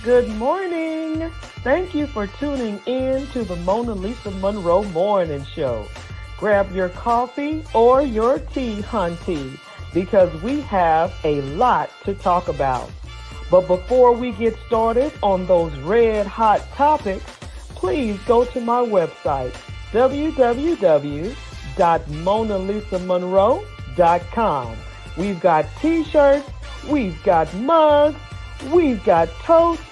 Good morning. Thank you for tuning in to the MonaLisa Monroe Morning Show. Grab your coffee or your tea, hunty, because we have a lot to talk about. But before we get started on those red hot topics, please go to my website, www.monalisamonroe.com. We've got t-shirts, we've got mugs, we've got toast.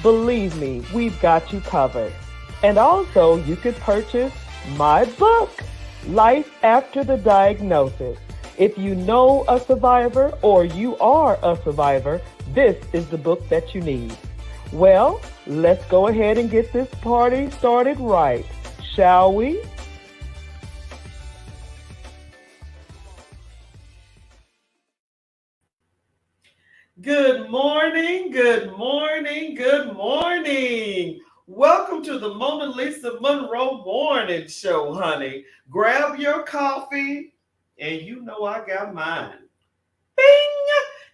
Believe me, we've got you covered. And also, you could purchase my book, Life After the Diagnosis. If you know a survivor or you are a survivor, this is the book that you need. Well, let's go ahead and get this party started right, shall we? Good morning, good morning, good morning. Welcome to the MonaLisa Monroe Morning Show, honey. Grab your coffee, and you know I got mine. Bing!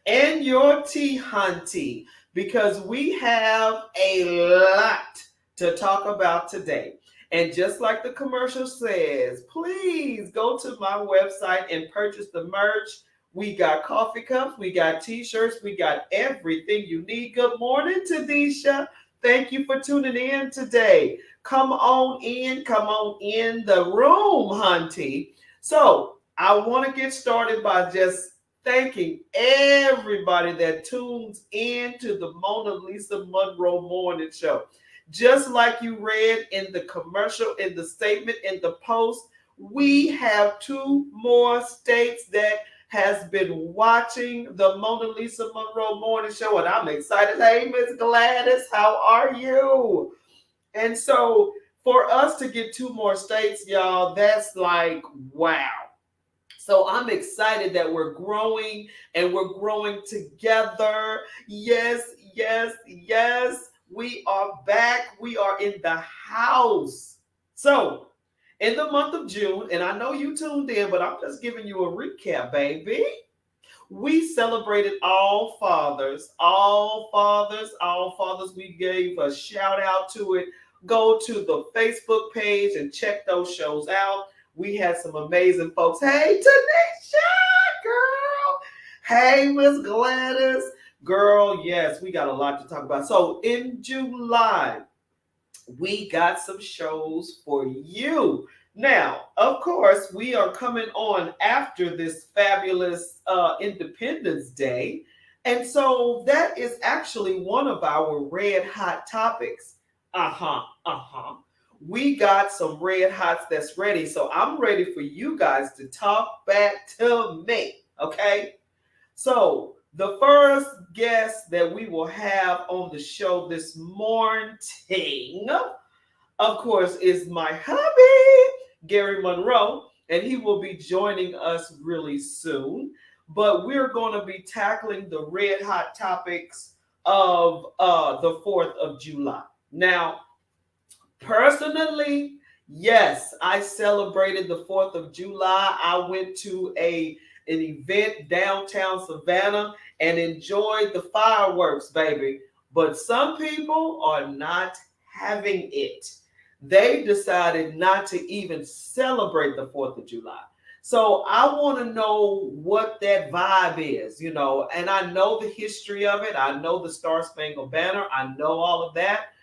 And your tea, hunty, because we have a lot to talk about today. And just like the commercial says, please go to my website and purchase the merch. We got coffee cups, we got t-shirts, we got everything you need. Good morning, Tadisha. Thank you for tuning in today. Come on in the room, hunty. So I want to get started by just thanking everybody that tunes in to the MonaLisa Monroe Morning Show. Just like you read in the commercial, in the statement, in the post, we have two more states that has been watching the MonaLisa Monroe Morning Show, and I'm excited. Hey, Miss Gladys, how are you? And so for us to get two more states, y'all, that's like, wow. So I'm excited that we're growing and we're growing together. Yes, yes, yes. We are back. We are in the house. So in the month of June, and I know you tuned in, but I'm just giving you a recap, baby. We celebrated all fathers, all fathers, all fathers. We gave a shout out to it. Go to the Facebook page and check those shows out. We had some amazing folks. Hey, Tanisha, girl. Hey, Miss Gladys. Girl, yes, we got a lot to talk about. So in July, we got some shows for you. Now, of course, we are coming on after this fabulous Independence Day. And so that is actually one of our red hot topics. We got some red hots that's ready. So I'm ready for you guys to talk back to me. Okay. So the first guest that we will have on the show this morning, of course, is my hubby, Gary Monroe, and he will be joining us really soon. But we're going to be tackling the red hot topics of the 4th of July. Now, personally, yes, I celebrated the 4th of July. I went to an event downtown Savannah and enjoyed the fireworks, baby. But some people are not having it. They decided not to even celebrate the 4th of July. So I want to know what that vibe is, and I know the history of it. I know the Star Spangled Banner. I know all of that.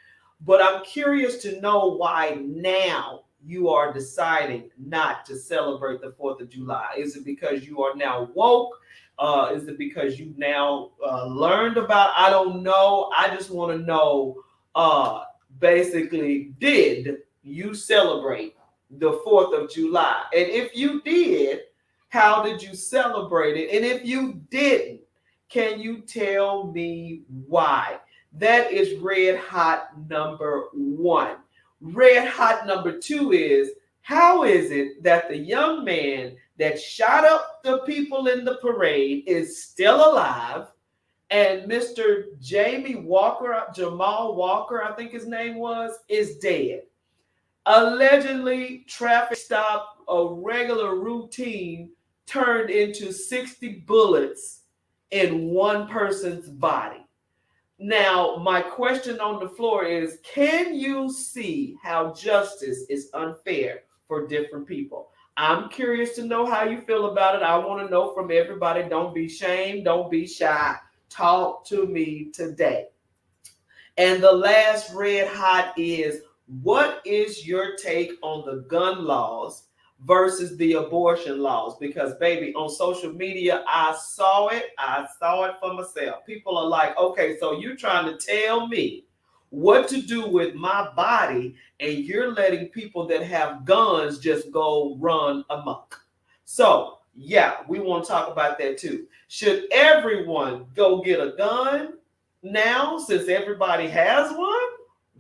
But I'm curious to know why now you are deciding not to celebrate the 4th of July. Is it because you are now woke? Is it because you now learned about? I don't know. I just want to know, basically, did you celebrate the 4th of July? And if you did, how did you celebrate it? And if you didn't, can you tell me why? That is red hot number one. Red hot number two is, how is it that the young man that shot up the people in the parade is still alive, and Mr. Jamal Walker, I think his name was, is dead? Allegedly, traffic stop, a regular routine, turned into 60 bullets in one person's body. Now, my question on the floor is, can you see how justice is unfair for different people? I'm curious to know how you feel about it. I want to know from everybody. Don't be shamed. Don't be shy. Talk to me today. And the last red hot is, what is your take on the gun laws versus the abortion laws? Because, baby, on social media, I saw it. I saw it for myself. People are like, okay, so you're trying to tell me what to do with my body, and you're letting people that have guns just go run amok. So, yeah, we want to talk about that too. Should everyone go get a gun now, since everybody has one?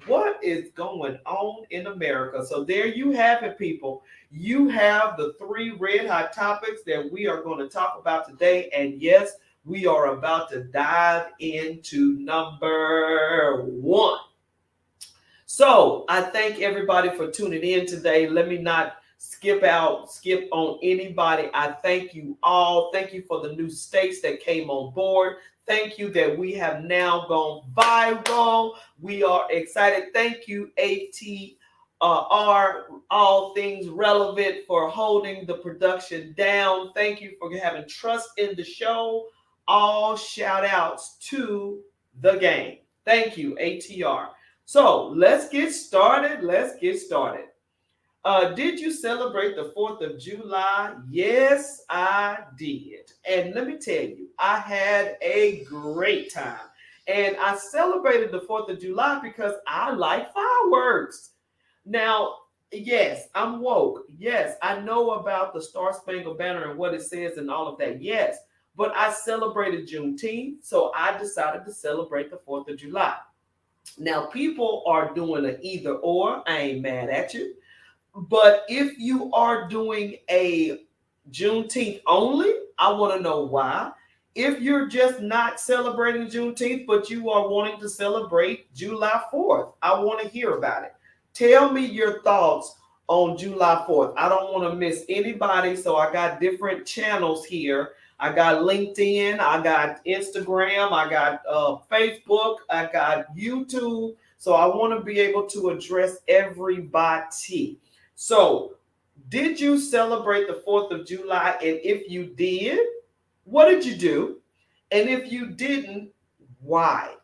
What is going on in America? So there you have it, people. You have the 3 red hot topics that we are going to talk about today. And yes, we are about to dive into number 1. So I thank everybody for tuning in today. Let me not skip on anybody. I thank you all. Thank you for the new states that came on board. Thank you that we have now gone viral. We are excited. Thank you, ATR, All Things Relevant, for holding the production down. Thank you for having trust in the show. All shout outs to the game. Thank you, ATR. So let's get started. Did you celebrate the 4th of July? Yes, I did. And let me tell you, I had a great time. And I celebrated the 4th of July because I like fireworks. Now, yes, I'm woke. Yes, I know about the Star Spangled Banner and what it says and all of that. Yes, but I celebrated Juneteenth, so I decided to celebrate the 4th of July. Now, people are doing an either or. I ain't mad at you. But if you are doing a Juneteenth only, I want to know why. If you're just not celebrating Juneteenth, but you are wanting to celebrate July 4th, I want to hear about it. Tell me your thoughts on July 4th. I don't want to miss anybody, so I got different channels here. I got LinkedIn, I got Instagram, I got Facebook, I got YouTube. So I want to be able to address everybody. So, did you celebrate the 4th of July? And if you did, what did you do? And if you didn't, why?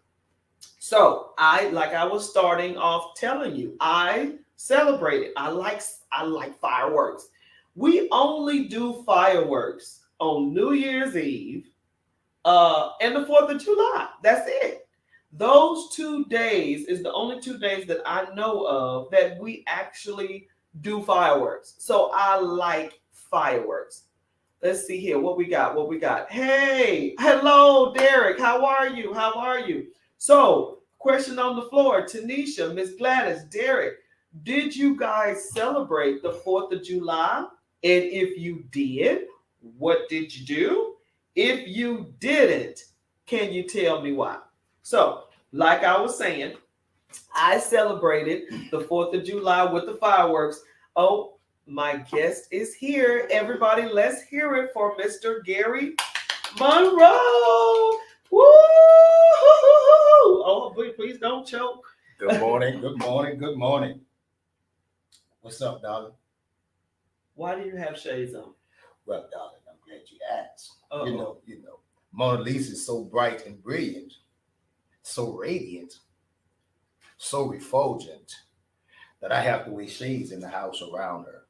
So, like I was starting off telling you, I celebrated. I like fireworks. We only do fireworks on New Year's Eve and the 4th of July. That's it. Those 2 days is the only 2 days that I know of that we actually do fireworks. So I like fireworks. Let's see here. What we got? Hey, hello, Derek. How are you? So, question on the floor. Tanisha, Miss Gladys, Derek, did you guys celebrate the 4th of July? And if you did, what did you do? If you didn't, can you tell me why? So, like I was saying, I celebrated the 4th of July with the fireworks. Oh, my guest is here. Everybody, let's hear it for Mr. Gary Monroe. Woo! Oh, please don't choke. Good morning. What's up, darling? Why do you have shades on? Well, darling, I'm glad you asked. You know, MonaLisa is so bright and brilliant, so radiant, so refulgent that I have to wear shades in the house around her.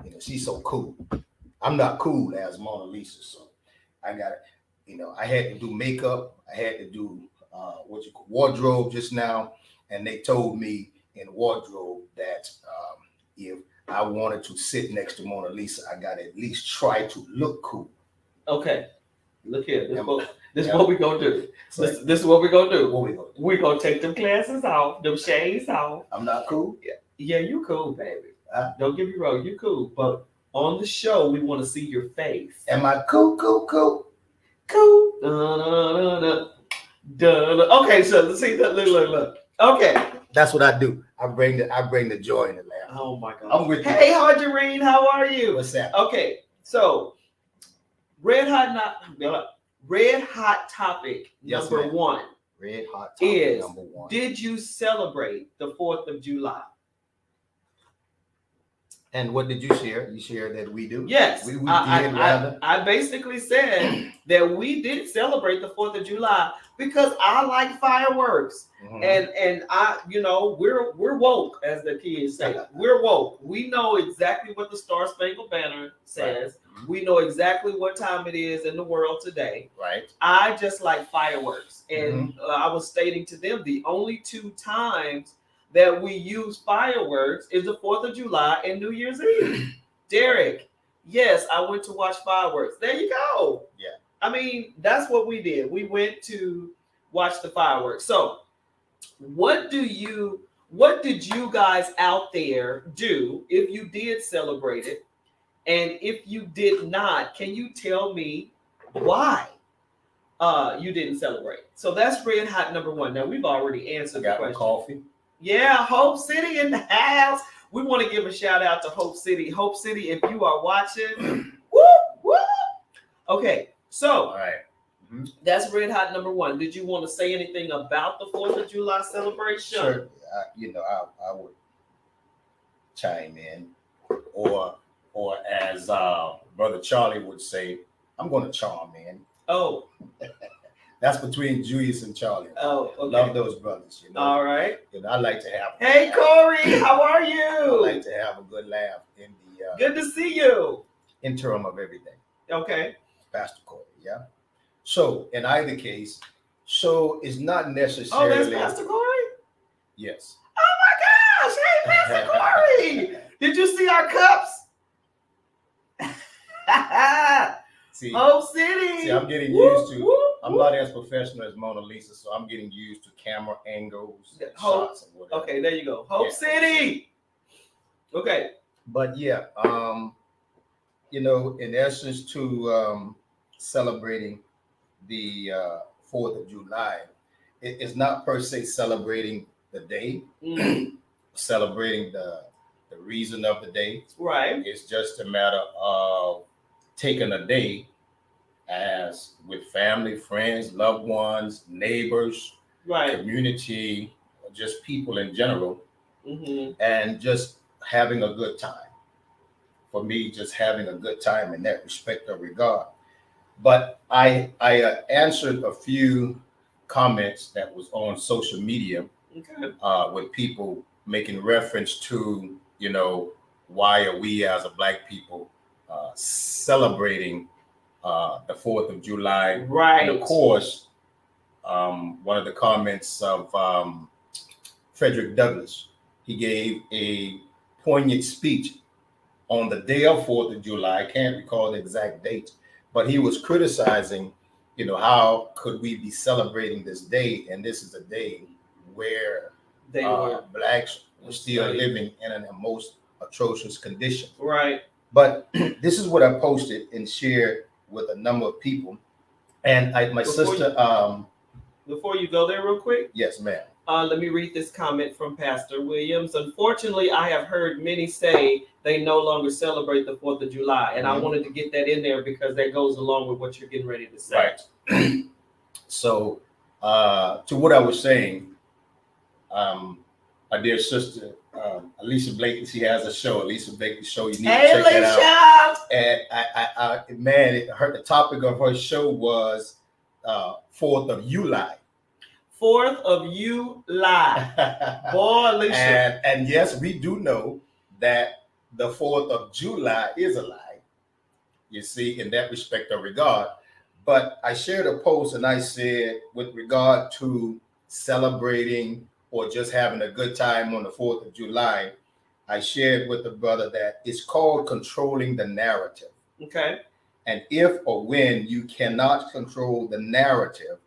You know, she's so cool. I'm not cool as MonaLisa, so I got it. I had to do makeup. I had to do wardrobe just now, and they told me in wardrobe that if I wanted to sit next to MonaLisa, I got to at least try to look cool. Okay, look here. This is what we're going to do. This is what we're going to do. What we gonna do? We're going to take them glasses off, them shades off. I'm not cool? Yeah, you cool, baby. Don't get me wrong, you cool. But on the show, we want to see your face. Am I cool? Cool. Okay, so let's see that. Look. Okay. That's what I do. I bring the joy in the laugh. Oh my God. I'm with you. Hey, Harjarine, how are you? What's that? Okay, so red hot topic Yes, number ma'am. 1. Red hot topic is, number one. did you celebrate the 4th of July? And what did you share? You shared that we do. Yes, we did rather. I basically said that we did celebrate the 4th of July because I like fireworks, and I, we're woke, as the kids say. We're woke. We know exactly what the Star Spangled Banner says. Right. We know exactly what time it is in the world today. Right. I just like fireworks, and I was stating to them the only 2 times that we use fireworks is the 4th of July and New Year's Eve. Derek, yes, I went to watch fireworks. There you go. Yeah. I mean, that's what we did. We went to watch the fireworks. So what did you guys out there do if you did celebrate it? And if you did not, can you tell me why you didn't celebrate? So that's red hot number 1. Now, we've already answered the question. Coffee. Yeah, Hope City in the house. We want to give a shout out to Hope City. Hope City, if you are watching, whoop, whoop. Okay, so all right. That's red hot number 1. Did you want to say anything about the 4th of July celebration? Sure. I would chime in, or as Brother Charlie would say, I'm going to charm in. Oh. That's between Julius and Charlie. Oh, okay. Love those brothers. All right. I like to have. Hey, Corey, how are you? I like to have a good laugh in the. Good to see you. Interim of everything. Okay. Pastor Corey, yeah. So in either case, it's not necessarily. Oh, that's Pastor Corey? Yes. Oh my gosh! Hey, Pastor Corey! Did you see our cups? Hope City. See, I'm getting used to. I'm not as professional as MonaLisa, so I'm getting used to camera angles, and shots, and whatever. Okay, there you go. Hope City. Okay. But yeah, in essence, to celebrating the 4th of July, it's not per se celebrating the day, celebrating the reason of the day. Right. It's just a matter of taking a day as with family, friends, loved ones, neighbors, right, community, just people in general, and just having a good time. For me, just having a good time in that respect or regard. But I answered a few comments that was on social media with people making reference to, why are we as a Black people celebrating the 4th of July? Right. And of course, one of the comments of Frederick Douglass, he gave a poignant speech on the day of 4th of July. I can't recall the exact date, but he was criticizing, how could we be celebrating this day? And this is a day where Blacks were still living in a most atrocious condition. Right. But this is what I posted and shared with a number of people. And my sister. Before you go there real quick. Yes, ma'am. Let me read this comment from Pastor Williams. Unfortunately, I have heard many say they no longer celebrate the 4th of July. And I wanted to get that in there because that goes along with what you're getting ready to say. Right. So to what I was saying, my dear sister, Alicia Blakely, she has a show, Alicia Blakely Show. You need to check that out. And the topic of her show was 4th of July. 4th of July. Boy, Alicia. And yes, we do know that the 4th of July is a lie, you see, in that respect or regard. But I shared a post and I said, with regard to celebrating or just having a good time on the 4th of July, I shared with the brother that it's called controlling the narrative. Okay. And if or when you cannot control the narrative,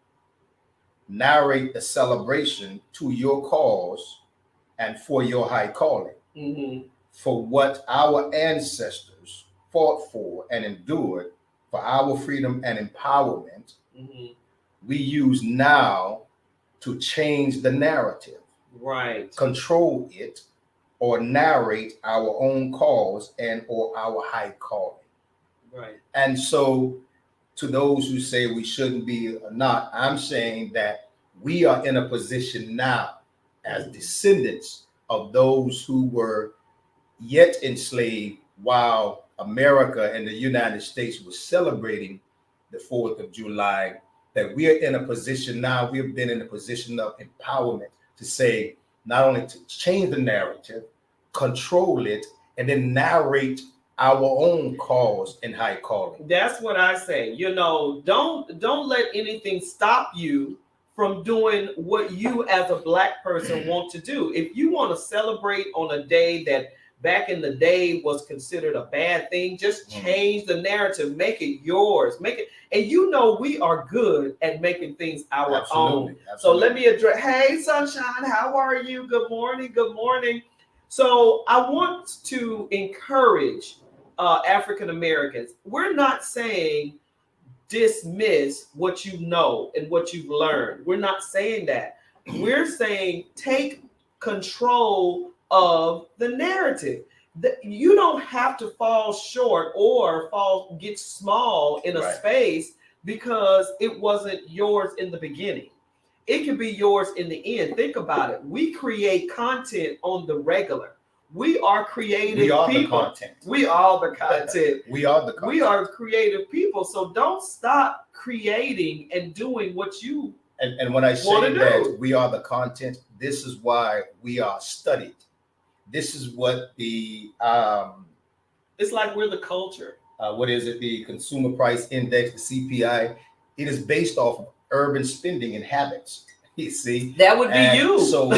narrate the celebration to your cause and for your high calling, for what our ancestors fought for and endured for our freedom and empowerment, we use now to change the narrative, right? Control it or narrate our own cause and or our high calling, right? And so to those who say we shouldn't be or not, I'm saying that we are in a position now as descendants of those who were yet enslaved while America and the United States was celebrating the 4th of July, that we are in a position now, we've been in a position of empowerment to say, not only to change the narrative, control it, and then narrate our own cause and high calling. That's what I say. You know, don't let anything stop you from doing what you as a Black person want to do. If you want to celebrate on a day that back in the day was considered a bad thing, just change the narrative, make it yours, make it. And you know, we are good at making things our own. Absolutely. So let me address, hey, Sunshine, how are you? Good morning. Good morning. So I want to encourage African Americans. We're not saying dismiss what you know and what you've learned. We're not saying that. We're saying take control of the narrative. You don't have to fall short or get small in a space because it wasn't yours in the beginning. It can be yours in the end. Think about it. We create content on the regular. We are creative people. The content. We are the content. We are the content. We are creative people. So don't stop creating and doing what you and when I say that we are the content, this is why we are studied. This is what the it's like we're the culture. What is it? The Consumer Price Index, the CPI. It is based off of urban spending and habits. You see, that would be you. So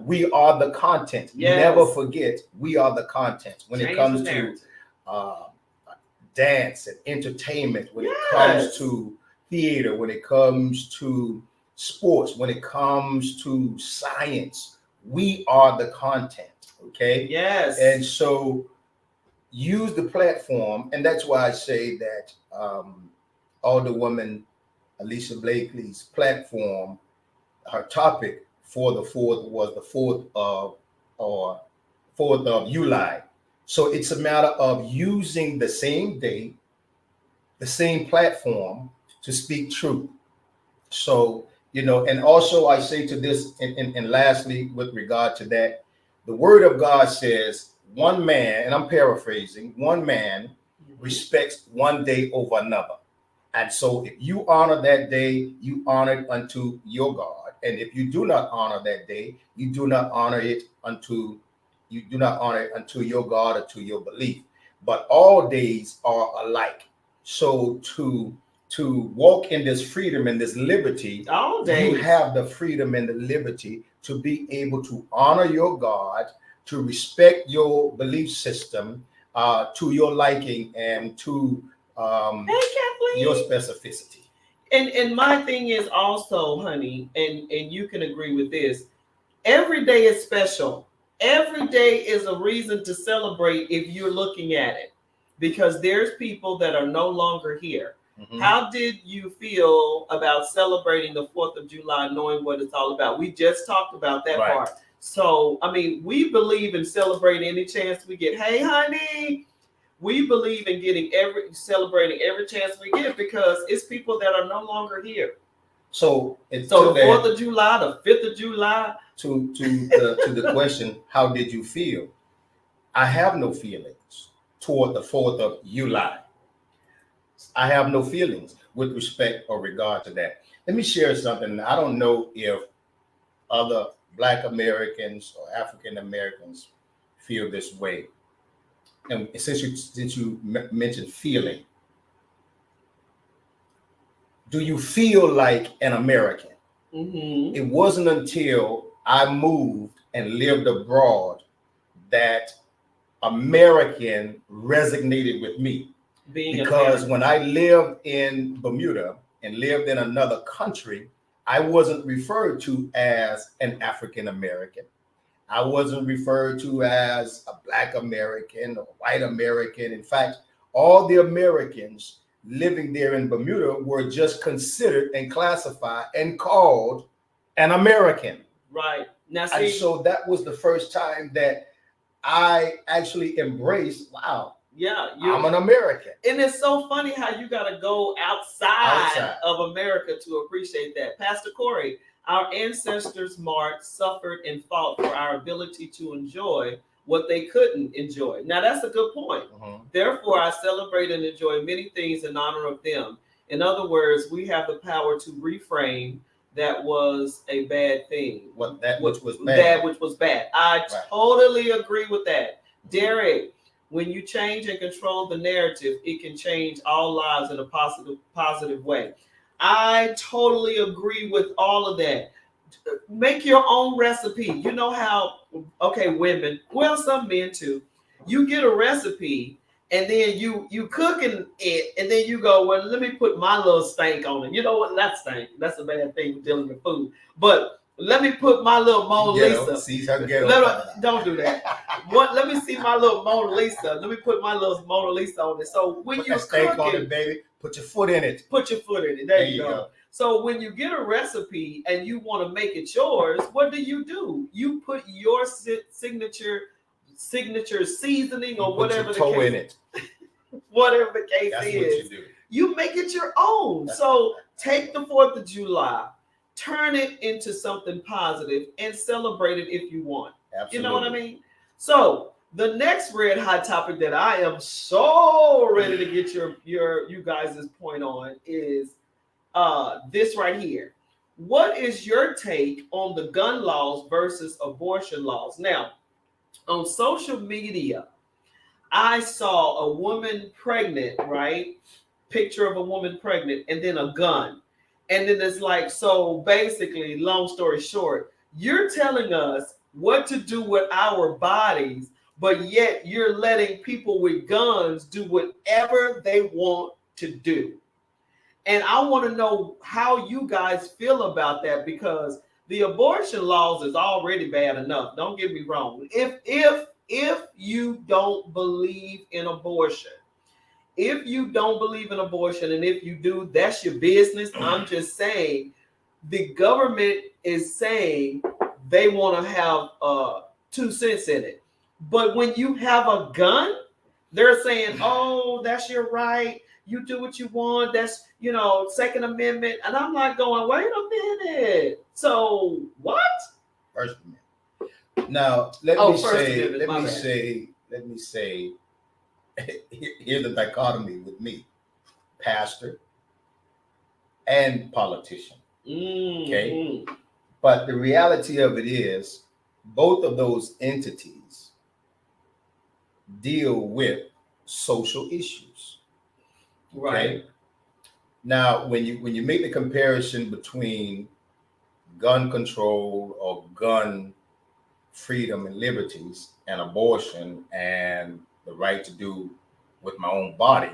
we are the content. Yes. Never forget, we are the content when it comes to dance and entertainment, when it comes to theater, when it comes to sports, when it comes to science. We are the content. Okay. Yes. And so use the platform, and that's why I say that Alderwoman Alicia Blakely's platform, her topic for the 4th was the 4th of July. So it's a matter of using the same day, the same platform to speak truth. So, you know, and also I say to this, and lastly, with regard to that, the word of God says one man, and I'm paraphrasing, one man respects one day over another. And so if you honor that day, you honor it unto your God. And if you do not honor that day, you do not honor it unto your God or to your belief. But all days are alike. So to walk in this freedom and this liberty, all days, you have the freedom and the liberty to be able to honor your God, to respect your belief system, to your liking and to your specificity. And my thing is also, honey, and you can agree with this, every day is special. Every day is a reason to celebrate if you're looking at it, because there's people that are no longer here. Mm-hmm. How did you feel about celebrating the 4th of July, knowing what it's all about? We just talked about that part. So, I mean, we believe in celebrating any chance we get. Hey, honey, we believe in celebrating every chance we get because it's people that are no longer here. So the 4th of July, the 5th of July. To the question, how did you feel? I have no feelings toward the 4th of July. I have no feelings with respect or regard to that. Let me share something. I don't know if other Black Americans or African Americans feel this way. And since you mentioned feeling, do you feel like an American? Mm-hmm. It wasn't until I moved and lived abroad that American resonated with me. Because when I lived in Bermuda and lived in another country, I wasn't referred to as an African American. I wasn't referred to as a Black American or white American. In fact, all the Americans living there in Bermuda were just considered and classified and called an American. Right. Now, and so that was the first time that I actually embraced, wow, Yeah, I'm an American. And it's so funny how you got to go outside of America to appreciate that. Pastor Corey, our ancestors marched, suffered, and fought for our ability to enjoy what they couldn't enjoy. Now, that's a good point. Mm-hmm. Therefore, I celebrate and enjoy many things in honor of them. In other words, we have the power to reframe that was a bad thing. Which was bad. That which was bad. I totally agree with that. Derek, when you change and control the narrative, it can change all lives in a positive way. I totally agree with all of that. Make your own recipe. You know how, okay, women, well, some men too, you get a recipe and then you cooking it and then you go, well, let me put my little stank on it. You know what? Not stank. That's a bad thing with dealing with food. But let me put my little MonaLisa. Don't do that. Let me see my little MonaLisa. Let me put my little MonaLisa on it. So when you cook on it, baby, put your foot in it. Put your foot in it. There you go. So when you get a recipe and you want to make it yours, what do? You put your signature seasoning or whatever the case in it. Whatever the case is. You make it your own. So take the 4th of July, turn it into something positive and celebrate it if you want. Absolutely. You know what I mean? So the next red hot topic that I am so ready to get you guys' point on is this right here. What is your take on the gun laws versus abortion laws? Now, on social media, I saw a woman pregnant, right? Picture of a woman pregnant and then a gun. And then it's like, so basically, long story short, you're telling us what to do with our bodies, but yet you're letting people with guns do whatever they want to do. And I want to know how you guys feel about that, because the abortion laws is already bad enough. Don't get me wrong. If you don't believe in abortion, and if you do, that's your business. I'm just saying the government is saying they want to have 2 cents in it. But when you have a gun, they're saying, oh, that's your right. You do what you want. That's, Second Amendment. And I'm like going, wait a minute. So what? First Amendment. Now, let me say, here's the dichotomy with me, pastor and politician. Mm-hmm. Okay. But the reality of it is both of those entities deal with social issues. Right. Okay? Now, when you make the comparison between gun control or gun freedom and liberties and abortion and the right to do with my own body,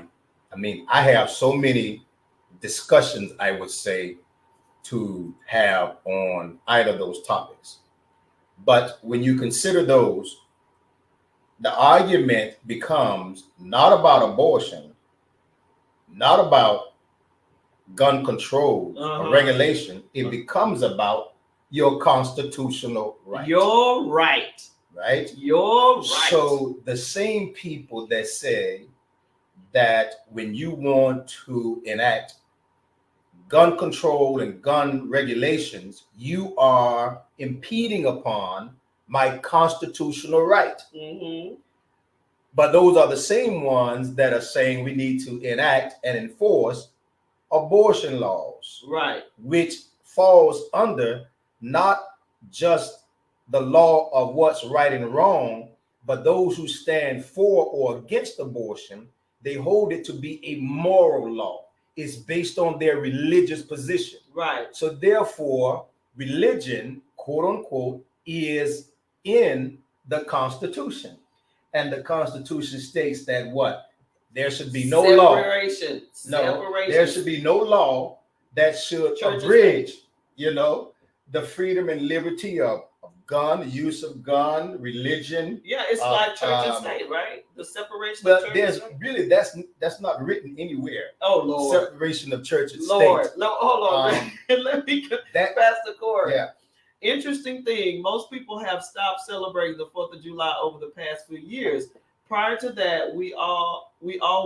I mean, I have so many discussions, I would say, to have on either of those topics. But when you consider those, the argument becomes not about abortion, not about gun control or regulation. It becomes about your constitutional right. Your right. Right? Your right. So the same people that say that when you want to enact gun control and gun regulations, you are impeding upon my constitutional right. Mm-hmm. But those are the same ones that are saying we need to enact and enforce abortion laws, right? Which falls under not just the law of what's right and wrong, but those who stand for or against abortion, they hold it to be a moral law. It's based on their religious position. Right. So therefore, religion, quote unquote, is in the Constitution. And the Constitution states that what? There should be no law. Separation. There should be no law that should abridge, the freedom and liberty of gun, use of gun, religion. Yeah, it's like church and state, right? The separation of church and state. Really, that's not written anywhere. Oh, Lord. Separation of church and Lord. state. No, hold on. Let me pass the cord. Yeah. Interesting thing, most people have stopped celebrating the 4th of July over the past few years. prior to that, we all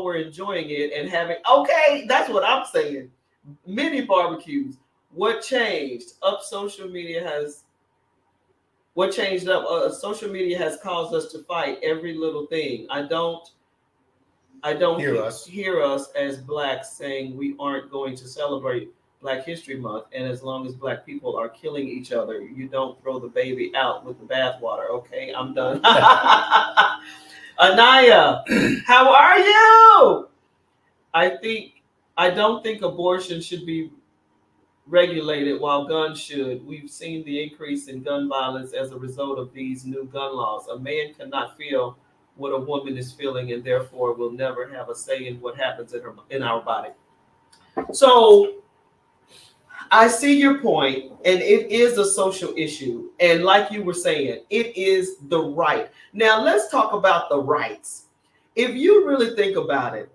were enjoying it and having. Okay, that's what I'm saying. Many barbecues. What changed? Social media has caused us to fight every little thing. I don't hear us as blacks saying we aren't going to celebrate Black History Month, and as long as black people are killing each other, you don't throw the baby out with the bathwater. Okay, I'm done. Anaya, how are you? I don't think abortion should be regulated while guns should. We've seen the increase in gun violence as a result of these new gun laws. A man cannot feel what a woman is feeling and therefore will never have a say in what happens in our body. So I see your point, and it is a social issue. And like you were saying, it is the right. Now let's talk about the rights. If you really think about it,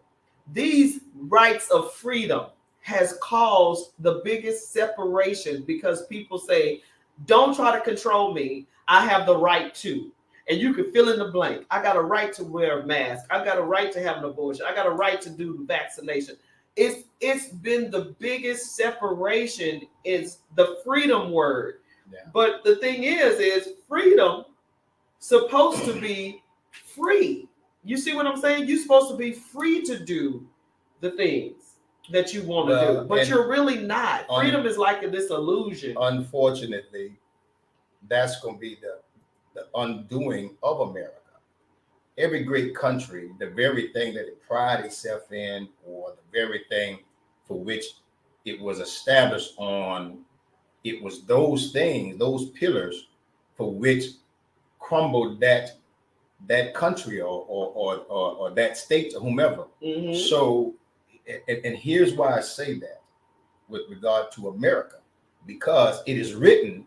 these rights of freedom has caused the biggest separation because people say, don't try to control me. I have the right to. And you can fill in the blank. I got a right to wear a mask. I got a right to have an abortion. I got a right to do the vaccination. It's been the biggest separation is the freedom word. Yeah. But the thing is freedom supposed to be free. You see what I'm saying? You're supposed to be free to do the things that you want to do, but you're really not. Freedom is like this illusion. Unfortunately, that's going to be the undoing of America. Every great country, the very thing that it prided itself in, or the very thing for which it was established on, it was those things, those pillars, for which crumbled that country or that state or whomever. Mm-hmm. So, and here's why I say that with regard to America, because it is written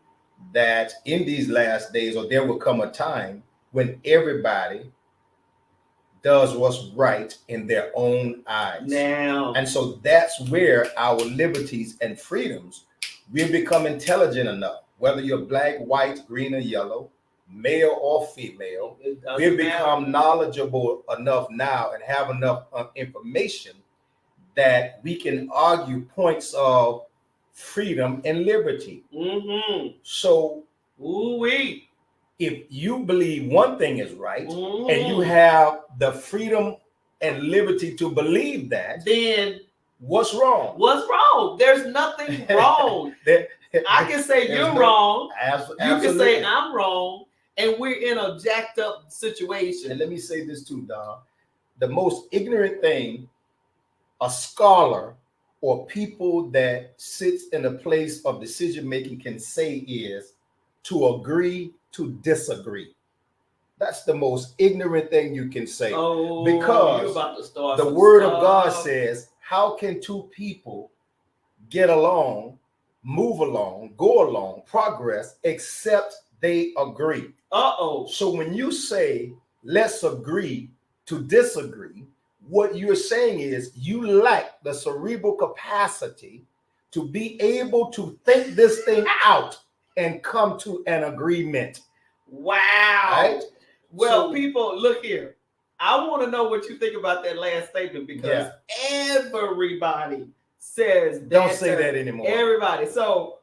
that in these last days, or there will come a time when everybody does what's right in their own eyes. Now, and so that's where our liberties and freedoms, we become intelligent enough, whether you're black, white, green, or yellow, male or female, we become knowledgeable enough now and have enough information that we can argue points of freedom and liberty. Mm-hmm. So, if you believe one thing is right, mm-hmm, and you have the freedom and liberty to believe that, then what's wrong? What's wrong? There's nothing wrong. I can say you're wrong. You can say I'm wrong. And we're in a jacked up situation. And let me say this too, Don. The most ignorant thing a scholar or people that sits in a place of decision making can say is to agree to disagree. That's the most ignorant thing you can say. Oh, because you're about to start the word of God says, how can two people get along, move along, go along, progress, except they agree? So when you say, let's agree to disagree, what you're saying is you lack the cerebral capacity to be able to think this thing out and come to an agreement. Wow. Right? Well, people, look here. I want to know what you think about that last statement, because everybody says that. Don't say that anymore. Everybody. So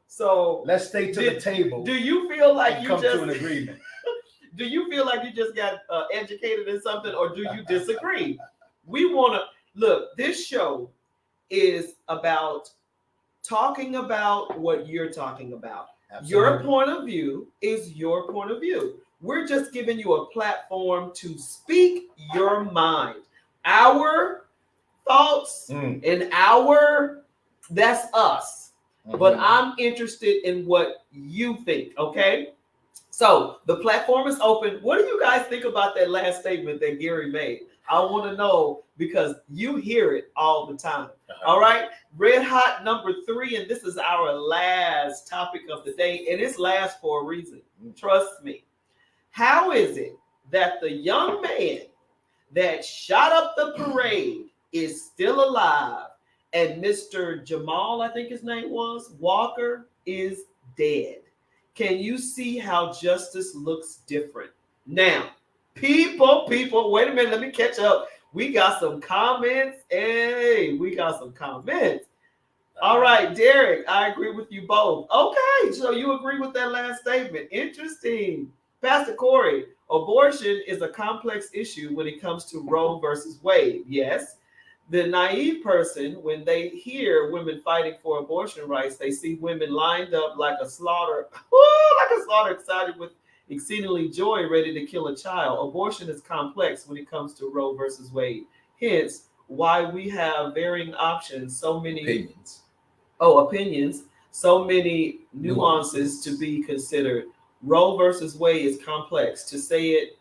let's stay to the table. Do you feel like you come just to an agreement? Do you feel like you just got educated in something, or do you disagree? We want to look. This show is about talking about what you're talking about. Absolutely. Your point of view is your point of view. We're just giving you a platform to speak your mind. Our thoughts and that's us. Mm-hmm. But I'm interested in what you think, okay? So the platform is open. What do you guys think about that last statement that Gary made? I want to know, because you hear it all the time. All right. Red hot number 3. And this is our last topic of the day. And it's last for a reason. Trust me. How is it that the young man that shot up the parade is still alive, and Mr. Jamal, I think his name was, Walker, is dead? Can you see how justice looks different? Now, People, wait a minute, let me catch up. We got some comments. Hey, we got some comments. All right, Derek, I agree with you both. Okay, so you agree with that last statement. Interesting. Pastor Corey, abortion is a complex issue when it comes to Roe versus Wade. Yes. The naive person, when they hear women fighting for abortion rights, they see women lined up like a slaughter, excited with exceedingly joy, ready to kill a child. Abortion is complex when it comes to Roe versus Wade. Hence, why we have varying options, so many opinions, so many nuances to be considered. Roe versus Wade is complex. To say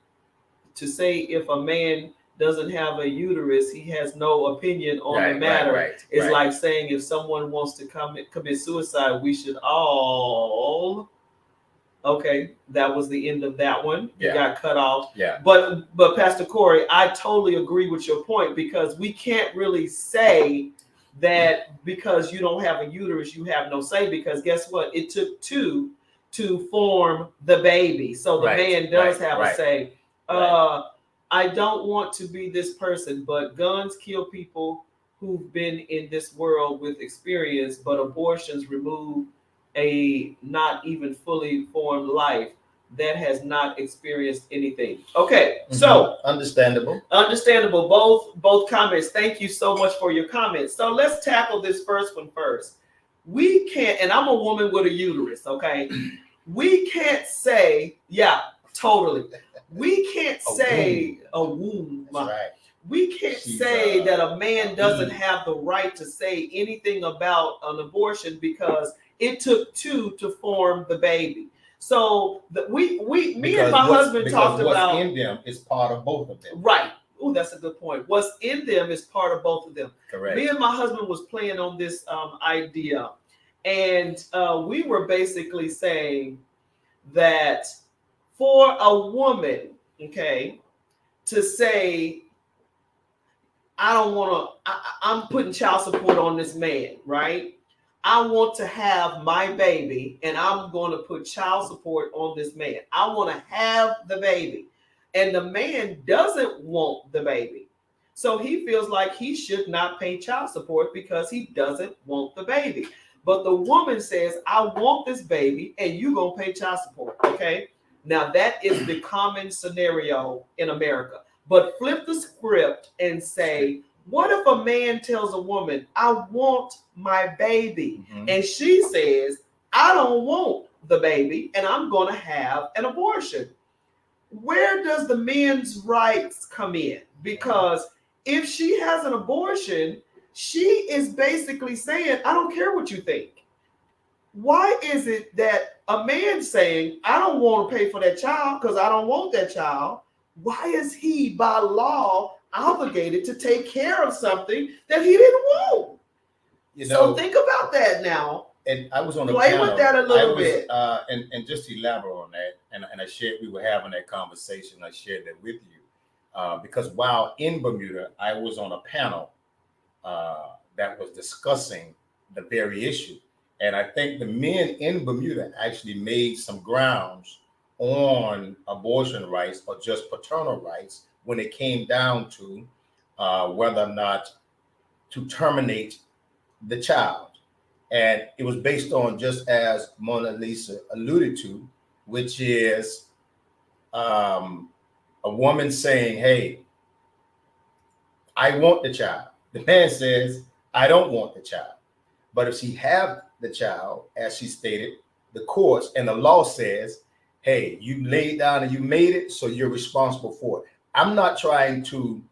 if a man doesn't have a uterus, he has no opinion on the matter. It's like saying if someone wants to commit suicide, we should all. Okay, that was the end of that one. You got cut off. Yeah. But Pastor Corey, I totally agree with your point, because we can't really say that because you don't have a uterus, you have no say, because guess what? It took two to form the baby. So the man does have a say. I don't want to be this person, but guns kill people who've been in this world with experience, but abortions remove a not even fully formed life that has not experienced anything. Okay, so understandable. Both comments. Thank you so much for your comments. So let's tackle this first one first. We can't, and I'm a woman with a uterus, okay? We can't say, totally. We can't say a womb. That's right. We can't say that a man doesn't have the right to say anything about an abortion because it took two to form the baby. So me and my husband talked about what's in them is part of both of them. Right. Oh, that's a good point. What's in them is part of both of them. Correct. Me and my husband was playing on this idea, and we were basically saying that for a woman, okay, to say, I don't want to, I'm putting child support on this man, right? I want to have my baby, and I'm going to put child support on this man. I want to have the baby. And the man doesn't want the baby. So he feels like he should not pay child support because he doesn't want the baby. But the woman says, I want this baby, and you're going to pay child support, okay? Now, that is the common scenario in America. But flip the script and say, what if a man tells a woman, I want my baby, and she says, I don't want the baby, and I'm going to have an abortion? Where does the men's rights come in? Because if she has an abortion, she is basically saying, I don't care what you think. Why is it that a man saying, I don't want to pay for that child because I don't want that child, why is he by law obligated to take care of something that he didn't want? So think about that now. And I was on the play panel. with that a little bit. And just to elaborate on that, and I shared, we were having that conversation. I shared that with you because while in Bermuda, I was on a panel that was discussing the very issue. And I think the men in Bermuda actually made some grounds on abortion rights or just paternal rights when it came down to whether or not to terminate the child. And it was based on, just as MonaLisa alluded to, which is a woman saying, hey, I want the child. The man says, I don't want the child. But if she have the child, as she stated, the courts and the law says, hey, you laid down and you made it, so you're responsible for it. I'm not trying to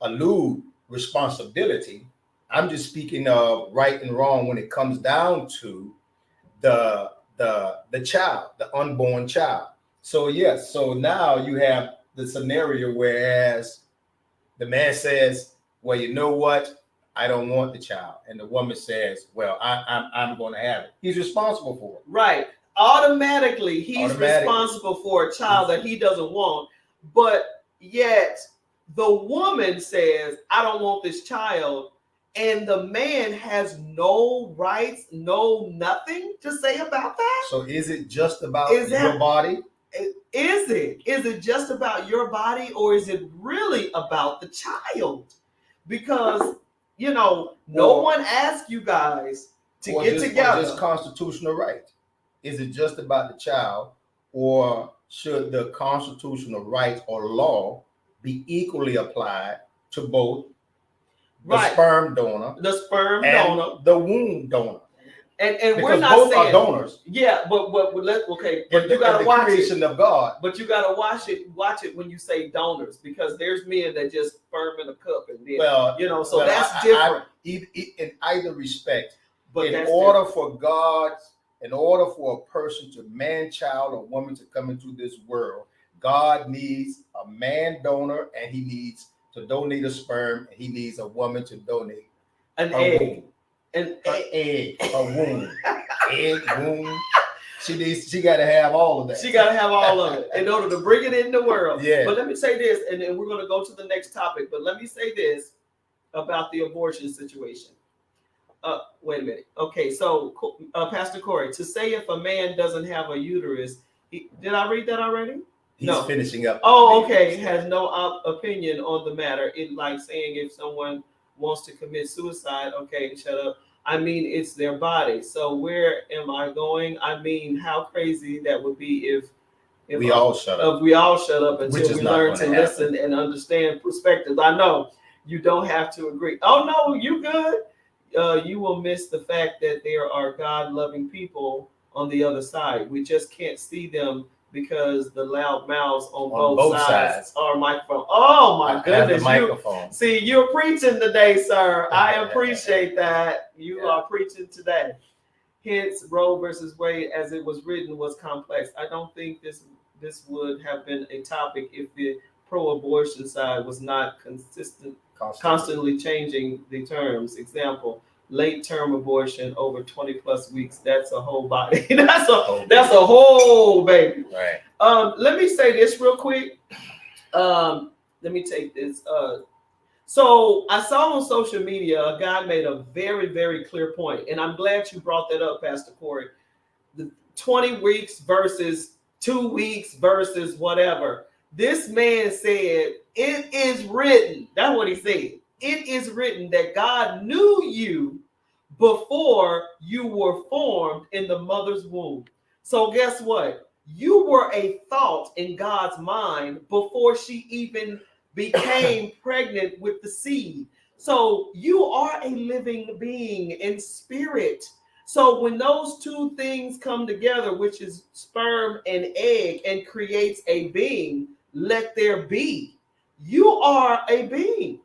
elude responsibility. I'm just speaking of right and wrong when it comes down to the child, the unborn child. So yes, so now you have the scenario whereas the man says, well, you know what? I don't want the child. And the woman says, well, I'm going to have it. He's responsible for it. Right. Automatically, he's responsible for a child that he doesn't want. But yet the woman says, I don't want this child. And the man has no rights, no nothing to say about that. So is it just about your body? It is it? Is it just about your body, or is it really about the child? Because, no one asked you guys to get together. Or just constitutional right. Is it just about the child, or should the constitutional right or law be equally applied to both the sperm donor, the the womb donor? And we're not both saying are donors. Yeah, but you gotta watch creation of God. But you gotta watch it when you say donors, because there's men that just sperm in a cup and then that's different. In either respect, but in order for a person to man child or woman to come into this world, God needs a man donor, and he needs to donate a sperm, and he needs a woman to donate an egg. A womb. Egg, womb. She got to have all of that. She got to have all of it in order to bring it in the world. Yeah. But let me say this, and then we're going to go to the next topic. But let me say this about the abortion situation. Wait a minute. Okay, so Pastor Corey, to say if a man doesn't have a uterus, did I read that already? He's finishing up. Oh, okay. Has no opinion on the matter. It's like saying if someone wants to commit suicide, okay, shut up. I mean, it's their body. So where am I going? I mean, how crazy that would be if we all shut up. We all shut up until we learn to listen and understand perspectives. I know you don't have to agree. Oh no, you good. You will miss the fact that there are God-loving people on the other side. We just can't see them because the loud mouths on both sides are microphone. Oh my goodness. See, you're preaching today, sir. I appreciate that. You are preaching today. Hence, Roe versus Wade, as it was written, was complex. I don't think this would have been a topic if the pro-abortion side was not constantly changing the terms. Example, late-term abortion over 20 plus weeks. That's a whole body. that's a whole baby. Right. Let me say this real quick. Let me take this. So I saw on social media a guy made a very, very clear point, and I'm glad you brought that up, Pastor Corey. The 20 weeks versus 2 weeks versus whatever. This man said, "It is written." That's what he said. It is written that God knew you before you were formed in the mother's womb. So guess what? You were a thought in God's mind before she even became pregnant with the seed. So you are a living being in spirit. So when those two things come together, which is sperm and egg, and creates a being, let there be. You are a being.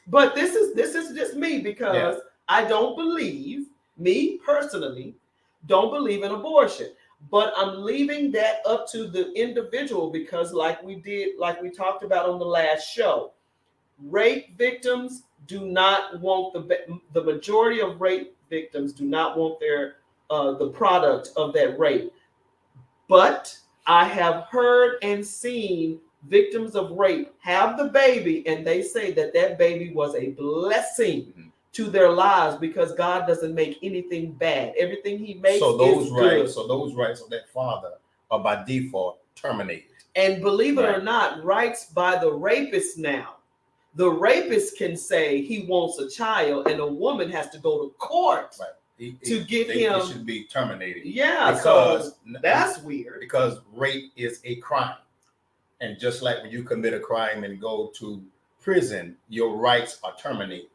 But this is just me, because I don't believe, me personally, don't believe in abortion. But I'm leaving that up to the individual, because like we talked about on the last show, rape victims do not want the majority of rape victims do not want their the product of that rape. But I have heard and seen victims of rape have the baby, and they say that baby was a blessing to their lives, because God doesn't make anything bad. Everything he makes is good. So those rights of that father are by default terminated. And believe it or not, rights by the rapist now. The rapist can say he wants a child, and a woman has to go to court to get him. It should be terminated. Yeah, because that's weird. Because rape is a crime. And just like when you commit a crime and go to prison, your rights are terminated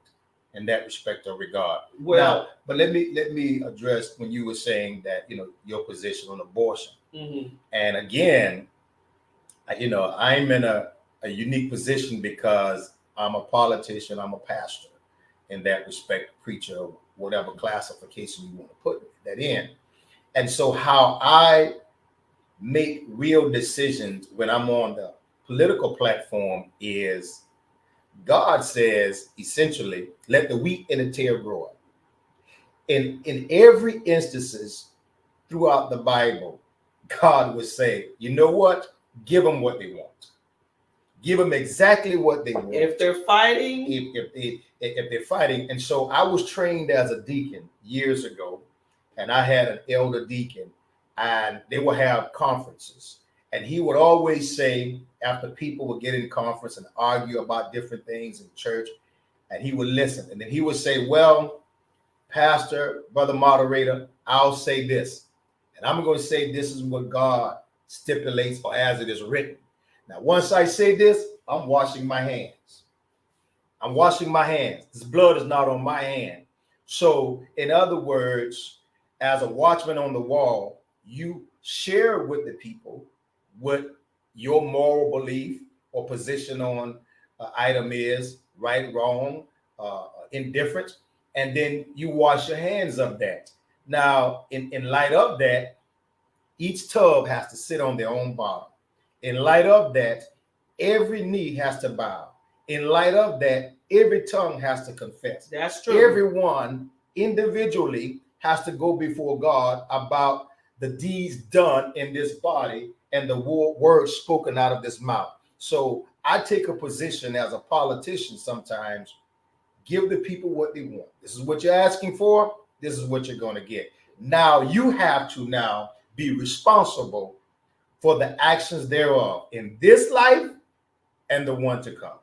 in that respect or regard. Well, but let me address when you were saying that, your position on abortion. Mm-hmm. And again, I'm in a unique position because I'm a politician, I'm a pastor in that respect, preacher, whatever classification you want to put that in. And so how I make real decisions when I'm on the political platform is God says, essentially, let the wheat and the tare grow up. In every instances throughout the Bible, God would say, you know what? Give them what they want. Give them exactly what they want. If they're fighting. If they're fighting. And so I was trained as a deacon years ago, and I had an elder deacon, and they will have conferences. And he would always say, after people would get in conference and argue about different things in church, and he would listen. And then he would say, well, Pastor, brother moderator, I'll say this. And I'm going to say this is what God stipulates or as it is written. Now, once I say this, I'm washing my hands. I'm washing my hands. This blood is not on my hand. So, in other words, as a watchman on the wall, you share with the people what your moral belief or position on an item is, right, wrong, indifferent, and then you wash your hands of that. Now, in light of that, each tub has to sit on their own bottom. In light of that, every knee has to bow. In light of that, every tongue has to confess. That's true. Everyone individually has to go before God about the deeds done in this body and the words spoken out of this mouth. So I take a position as a politician sometimes, give the people what they want. This is what you're asking for. This is what you're going to get. Now you have to now be responsible for the actions thereof in this life and the one to come.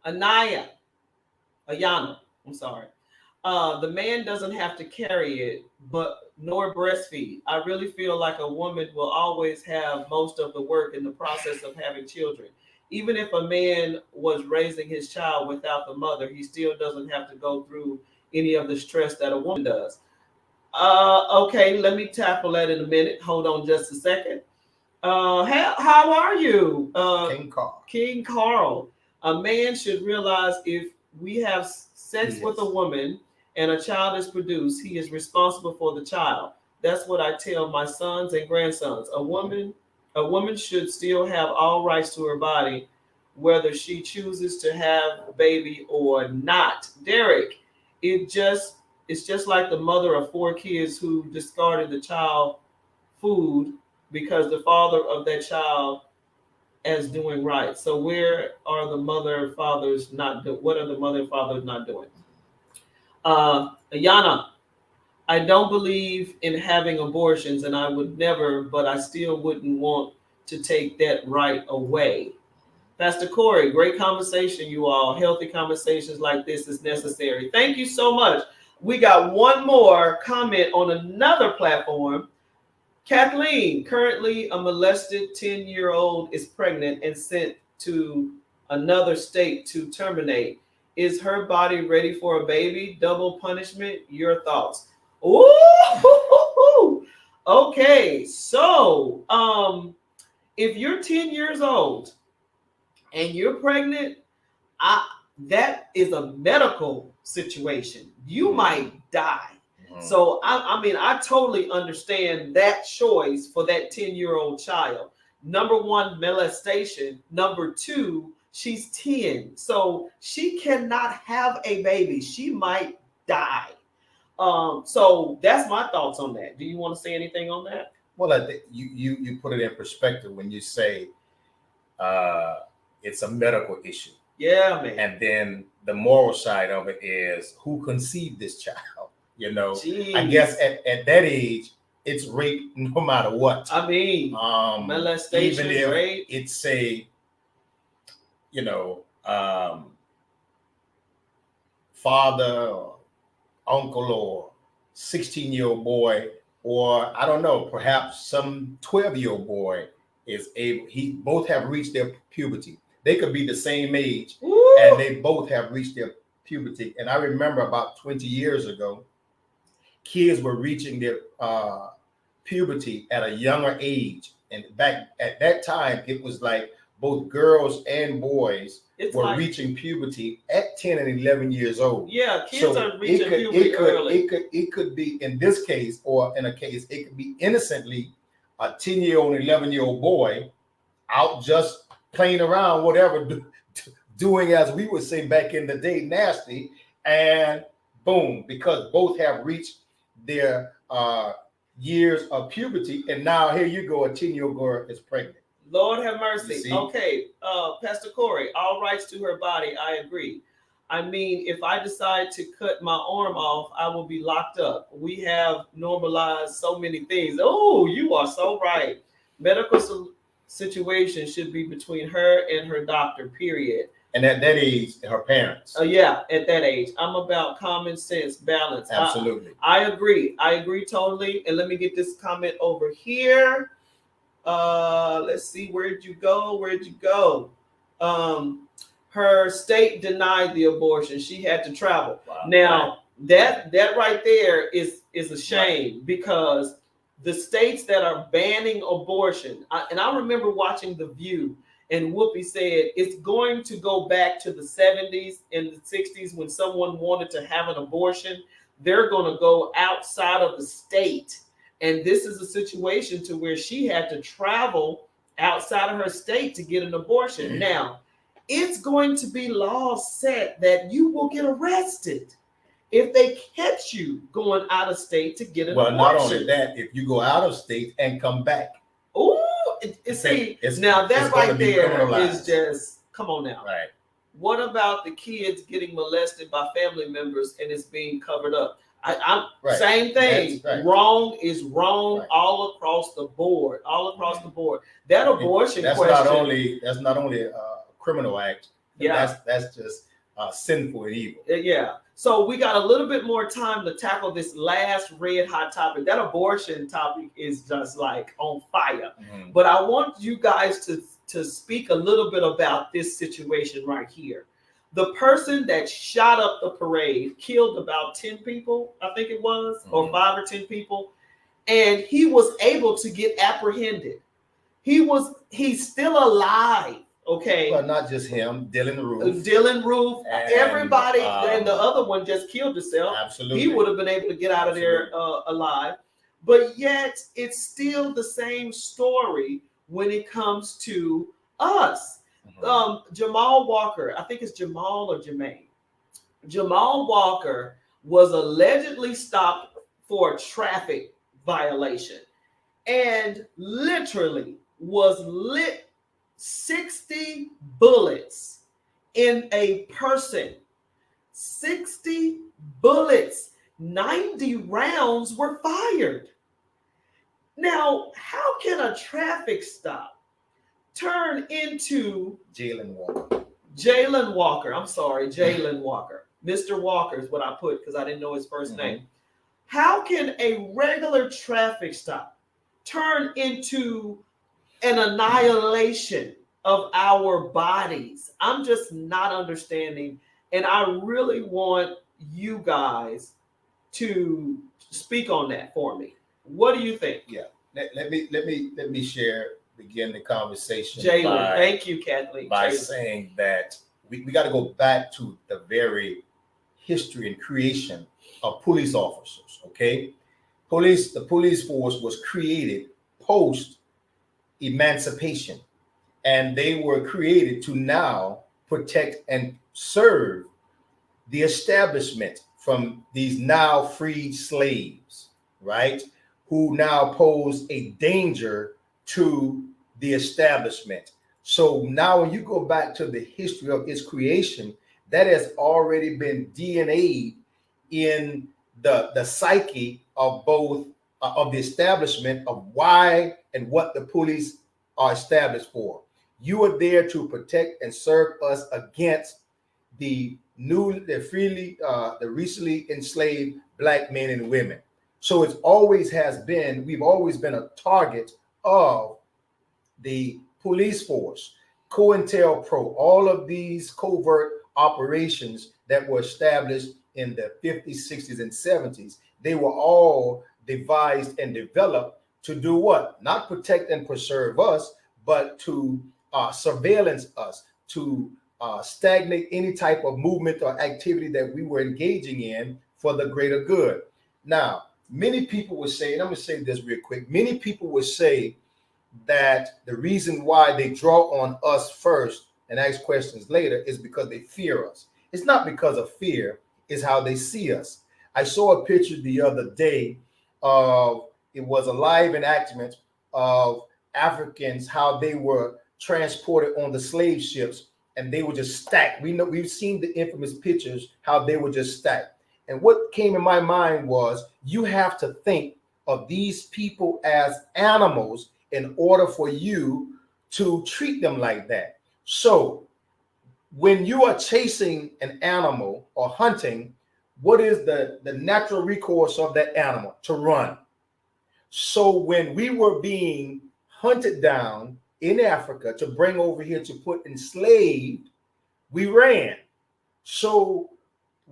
Ayana, I'm sorry. The man doesn't have to carry it, but nor breastfeed. I really feel like a woman will always have most of the work in the process of having children. Even if a man was raising his child without the mother, he still doesn't have to go through any of the stress that a woman does. Okay, let me tackle that in a minute. Hold on just a second. How are you? King Carl. King Carl. A man should realize if we have sex with a woman and a child is produced, he is responsible for the child. That's what I tell my sons and grandsons. A woman should still have all rights to her body, whether she chooses to have a baby or not. Derek, it's just like the mother of 4 kids who discarded the child food because the father of that child as doing right. So where are the mother and fathers not doing? What are the mother and fathers not doing? Ayana, I don't believe in having abortions, and I would never, but I still wouldn't want to take that right away. Pastor Corey, great conversation, you all. Healthy conversations like this is necessary. Thank you so much. We got one more comment on another platform. Kathleen, currently a molested 10-year-old is pregnant and sent to another state to terminate. Is her body ready for a baby? Double punishment? Your thoughts? Ooh, okay. So, if you're 10 years old and you're pregnant, that is a medical situation. You might die. So, I totally understand that choice for that 10-year-old child. Number one, molestation. Number two, she's 10. So she cannot have a baby. She might die. So that's my thoughts on that. Do you want to say anything on that? Well, I think you put it in perspective when you say it's a medical issue. Yeah, man. And then the moral side of it is who conceived this child. You know, Jeez. I guess at that age, it's rape no matter what. I mean, molestation, even if rape. It's a, father or uncle or 16-year-old boy, or I don't know, perhaps some 12-year-old boy is able. Both have reached their puberty. They could be the same age, and they both have reached their puberty. And I remember about 20 years ago, kids were reaching their puberty at a younger age. And back at that time, it was like both girls and boys were reaching puberty at 10 and 11 years old. Yeah, kids are reaching puberty early. It could be, in this case, or in a case, it could be innocently a 10-year-old and 11-year-old boy out just playing around, whatever, doing, as we would say back in the day, nasty, and boom, because both have reached their years of puberty, and now here you go, a 10-year-old girl is pregnant. Lord have mercy. Okay, Pastor Corey, all rights to her body, I agree. I mean, if I decide to cut my arm off, I will be locked up. We have normalized so many things. Oh, you are so right. situation should be between her and her doctor, period. And at that age, her parents. Yeah, at that age. I'm about common sense, balance. Absolutely. I agree. I agree totally. And let me get this comment over here. Let's see. Where'd you go? Her state denied the abortion. She had to travel. Wow. Now, that right there is a shame, because the states that are banning abortion, and I remember watching The View, and Whoopi said it's going to go back to the 70s and the 60s when someone wanted to have an abortion. They're going to go outside of the state. And this is a situation to where she had to travel outside of her state to get an abortion. Mm-hmm. Now, it's going to be laws set that you will get arrested if they catch you going out of state to get an abortion. Well, not only that, if you go out of state and come back. Oh, now that right there is just, come on now. Right. What about the kids getting molested by family members and it's being covered up? I'm right. Same thing. Right. Wrong is wrong, right, all across the board. All across the board. That abortion question. That's not only a criminal act. Yeah. That's just sinful and evil. Yeah. So we got a little bit more time to tackle this last red hot topic. That abortion topic is just like on fire. Mm-hmm. But I want you guys to speak a little bit about this situation right here. The person that shot up the parade killed about 10 people, I think it was, mm-hmm, or 5 or 10 people. And he was able to get apprehended. He's still alive. Okay. Well, not just him, Dylan Roof, everybody, and the other one just killed himself. Absolutely. He would have been able to get out of there alive. But yet, it's still the same story when it comes to us. Mm-hmm. Jamal Walker, I think it's Jamal or Jermaine. Jamal Walker was allegedly stopped for a traffic violation and literally was lit 60 bullets in a person. 60 bullets. 90 rounds were fired. Now, how can a traffic stop turn into Jalen Walker? Jalen Walker. Mr. Walker is what I put because I didn't know his first name. How can a regular traffic stop turn into an annihilation of our bodies? I'm just not understanding, and I really want you guys to speak on that for me. What do you think? Yeah, let me begin the conversation. Jalen, thank you, Kathleen. By saying that we got to go back to the very history and creation of police officers. Okay, the police force was created post emancipation, and they were created to now protect and serve the establishment from these now freed slaves, right, who now pose a danger to the establishment. So now when you go back to the history of its creation, that has already been DNA'd in the psyche of both of the establishment of why and what the police are established for. You are there to protect and serve us against the recently enslaved Black men and women. So we've always been a target of the police force, COINTELPRO, all of these covert operations that were established in the 50s, 60s, and 70s. They were all devised and developed to do what? Not protect and preserve us, but to surveillance us, to stagnate any type of movement or activity that we were engaging in for the greater good. Now, many people would say, and I'm going to say this real quick, many people would say that the reason why they draw on us first and ask questions later is because they fear us. It's not because of fear, it's how they see us. I saw a picture the other day of, it was a live enactment of Africans, how they were transported on the slave ships, and they were just stacked. We've seen the infamous pictures, how they were just stacked. And what came in my mind was, you have to think of these people as animals in order for you to treat them like that. So when you are chasing an animal or hunting, what is the natural recourse of that animal? To run. So when we were being hunted down in Africa to bring over here to put enslaved, we ran. So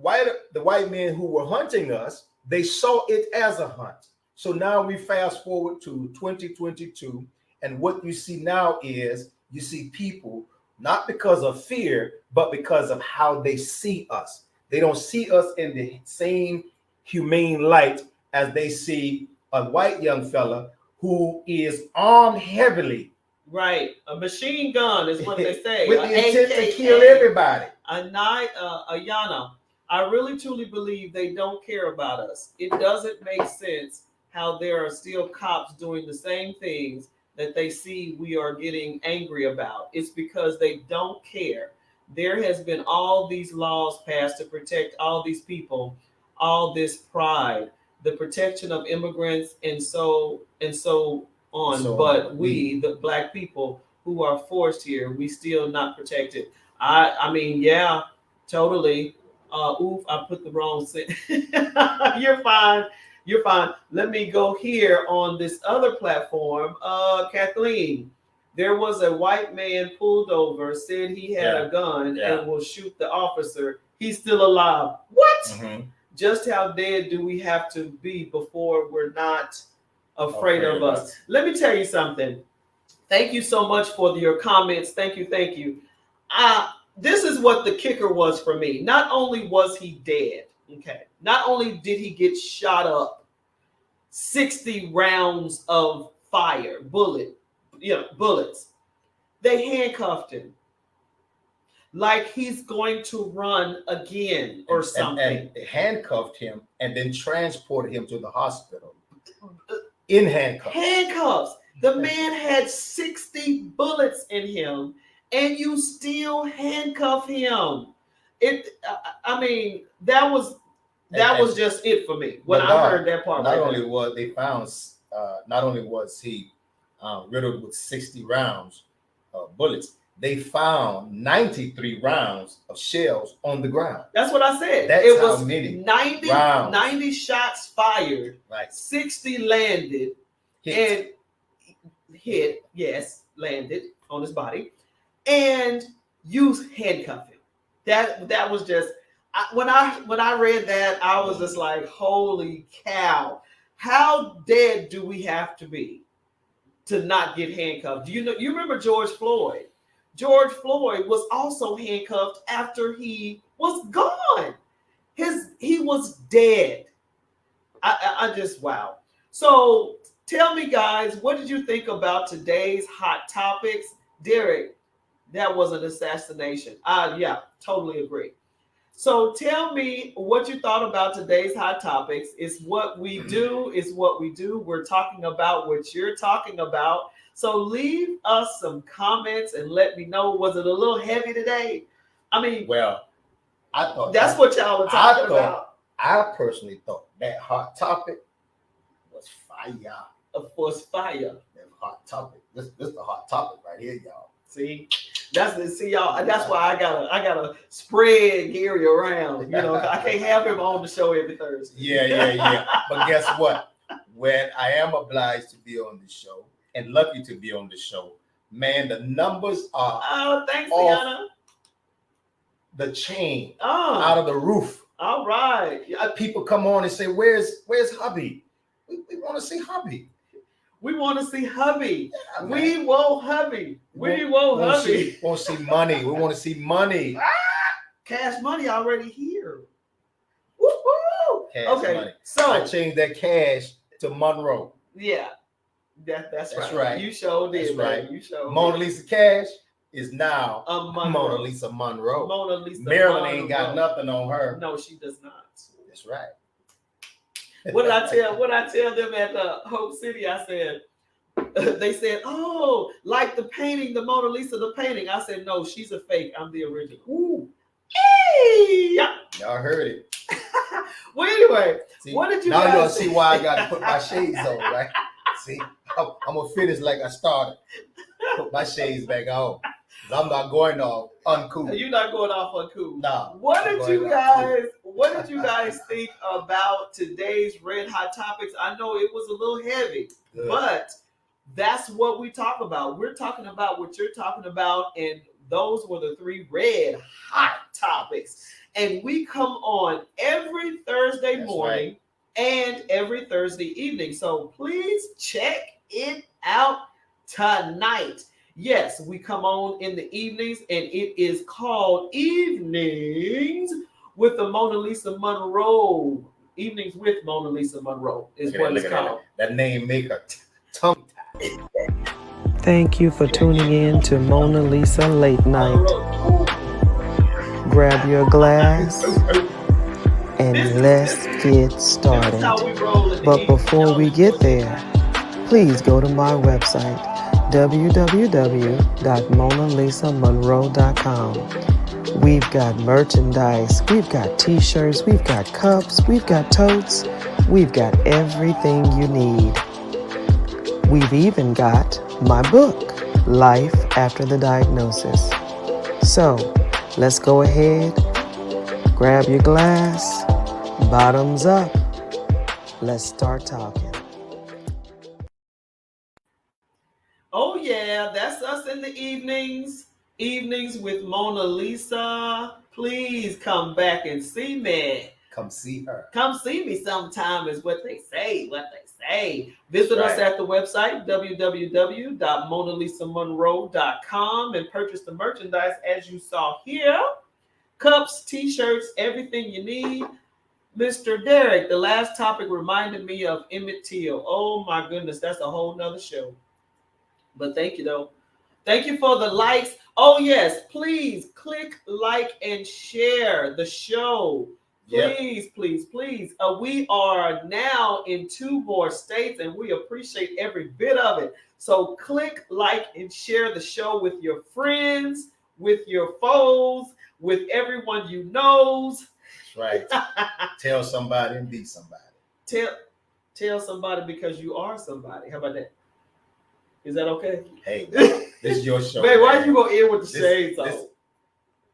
the white men who were hunting us, they saw it as a hunt. So now we fast forward to 2022, and what you see now is you see people not because of fear, but because of how they see us. They don't see us in the same humane light as they see a white young fella who is armed heavily. Right, a machine gun is what they say. With the intent to kill everybody. Ayana. I really truly believe they don't care about us. It doesn't make sense how there are still cops doing the same things that they see we are getting angry about. It's because they don't care. There has been all these laws passed to protect all these people, all this pride, the protection of immigrants, and so on. But we, the Black people who are forced here, we still not protected. I mean, yeah, totally. Oof, I put the wrong sentence. You're fine. You're fine. Let me go here on this other platform. Kathleen, there was a white man pulled over, said he had a gun and will shoot the officer. He's still alive. What? Mm-hmm. Just how dead do we have to be before we're not afraid of us? Let me tell you something. Thank you so much for your comments. Thank you. Thank you. This is what the kicker was for me. Not only was he dead, okay, not only did he get shot up, 60 rounds of fire, bullets, they handcuffed him like he's going to run again or something. And handcuffed him and then transported him to the hospital in handcuffs. Handcuffs. The man had 60 bullets in him, and you still handcuff him. I mean, that was just it for me when I heard that part. Not only was he riddled with 60 rounds of bullets, they found 93 rounds of shells on the ground. That's what I said. That's it was how many 90 shots fired, right. 60 landed, and hit, yes, landed on his body, and you handcuff him. That was just when I read that, I was just like, holy cow! How dead do we have to be to not get handcuffed? You remember George Floyd? George Floyd was also handcuffed after he was gone. He was dead. I just wow. So tell me, guys, what did you think about today's hot topics? Derek, that was an assassination. Yeah, totally agree. So tell me what you thought about today's hot topics. It's what we do. We're talking about what you're talking about. So leave us some comments and let me know, was it a little heavy today? I mean, well, I thought that's what y'all are talking about. I personally thought that hot topic was fire. Of course, fire. That hot topic. This is the hot topic right here, y'all. See, y'all. That's why I gotta spread Gary around. I can't have him on the show every Thursday. Yeah. But guess what? When I am obliged to be on the show and lucky to be on the show, man, the numbers are thanks, off Deanna. The chain, out of the roof. All right. People come on and say, "Where's hubby? We want to see hubby." We want to see hubby. Yeah, we want hubby. We want hubby. We want to see money. We want to see money. Cash money already here. Woo-hoo! Okay, money. So I changed that cash to Monroe. Yeah, that's right. You showed it. That's right. You showed MonaLisa Cash is now MonaLisa Monroe. MonaLisa Marilyn Monroe. ain't got nothing on her. No, she does not. That's right. What did I tell them at Hope City? I said, they said, "Oh, like the painting, the Mona Lisa, the painting." I said, "No, she's a fake. I'm the original." Ooh. Hey! Y'all heard it. Well, anyway, what did you now guys you'll see why I got to put my shades on, right? See, I'm gonna finish like I started. put my shades back on. 'Cause I'm not going off uncool. You're not going off on cool. No. What did you guys think about today's red hot topics? I know it was a little heavy, but that's what we talk about. We're talking about what you're talking about, and those were the 3 red hot topics. And we come on every Thursday morning and every Thursday evening. So please check it out tonight. Yes, we come on in the evenings, and it is called Evenings with the MonaLisa Monroe. Evenings with MonaLisa Monroe is what it's called. That name make a tongue tie. Thank you for tuning in to MonaLisa Late Night. Grab your glass and let's get started. But before we get there, please go to my website, www.MonaLisaMonroe.com. We've got merchandise, we've got t-shirts, we've got cups, we've got totes, we've got everything you need. We've even got my book, Life After the Diagnosis. So, let's go ahead, grab your glass, bottoms up. Let's start talking. Oh yeah, that's us in the evenings. Evenings with MonaLisa. Please come back and see me. Come see her. Come see me sometime is what they say. Visit us at the website, www.MonaLisaMonroe.com, and purchase the merchandise as you saw here. Cups, t-shirts, everything you need. Mr. Derek, the last topic reminded me of Emmett Till. Oh my goodness, that's a whole nother show. But thank you though. Thank you for the likes. Oh yes, please click like and share the show. Please, please, please. We are now in 2 more states, and we appreciate every bit of it. So click like and share the show with your friends, with your foes, with everyone you knows. That's right. Tell somebody and be somebody. Tell somebody because you are somebody. How about that? Is that okay? Hey, this is your show. Man, why you gonna end with the shades on?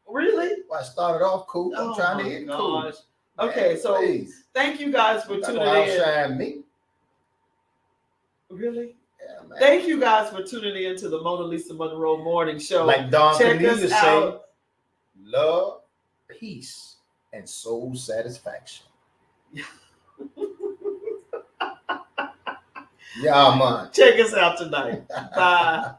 Really? Well, I started off cool. I'm trying to end cool. Okay, man, so please. Thank you guys for tuning in. Outshine me. Really? Yeah, man. Thank you guys for tuning in to the MonaLisa Monroe Morning Show. Like Don Cornelius say, out. love, peace, and soul satisfaction. Yeah, man. Check us out tonight. Bye.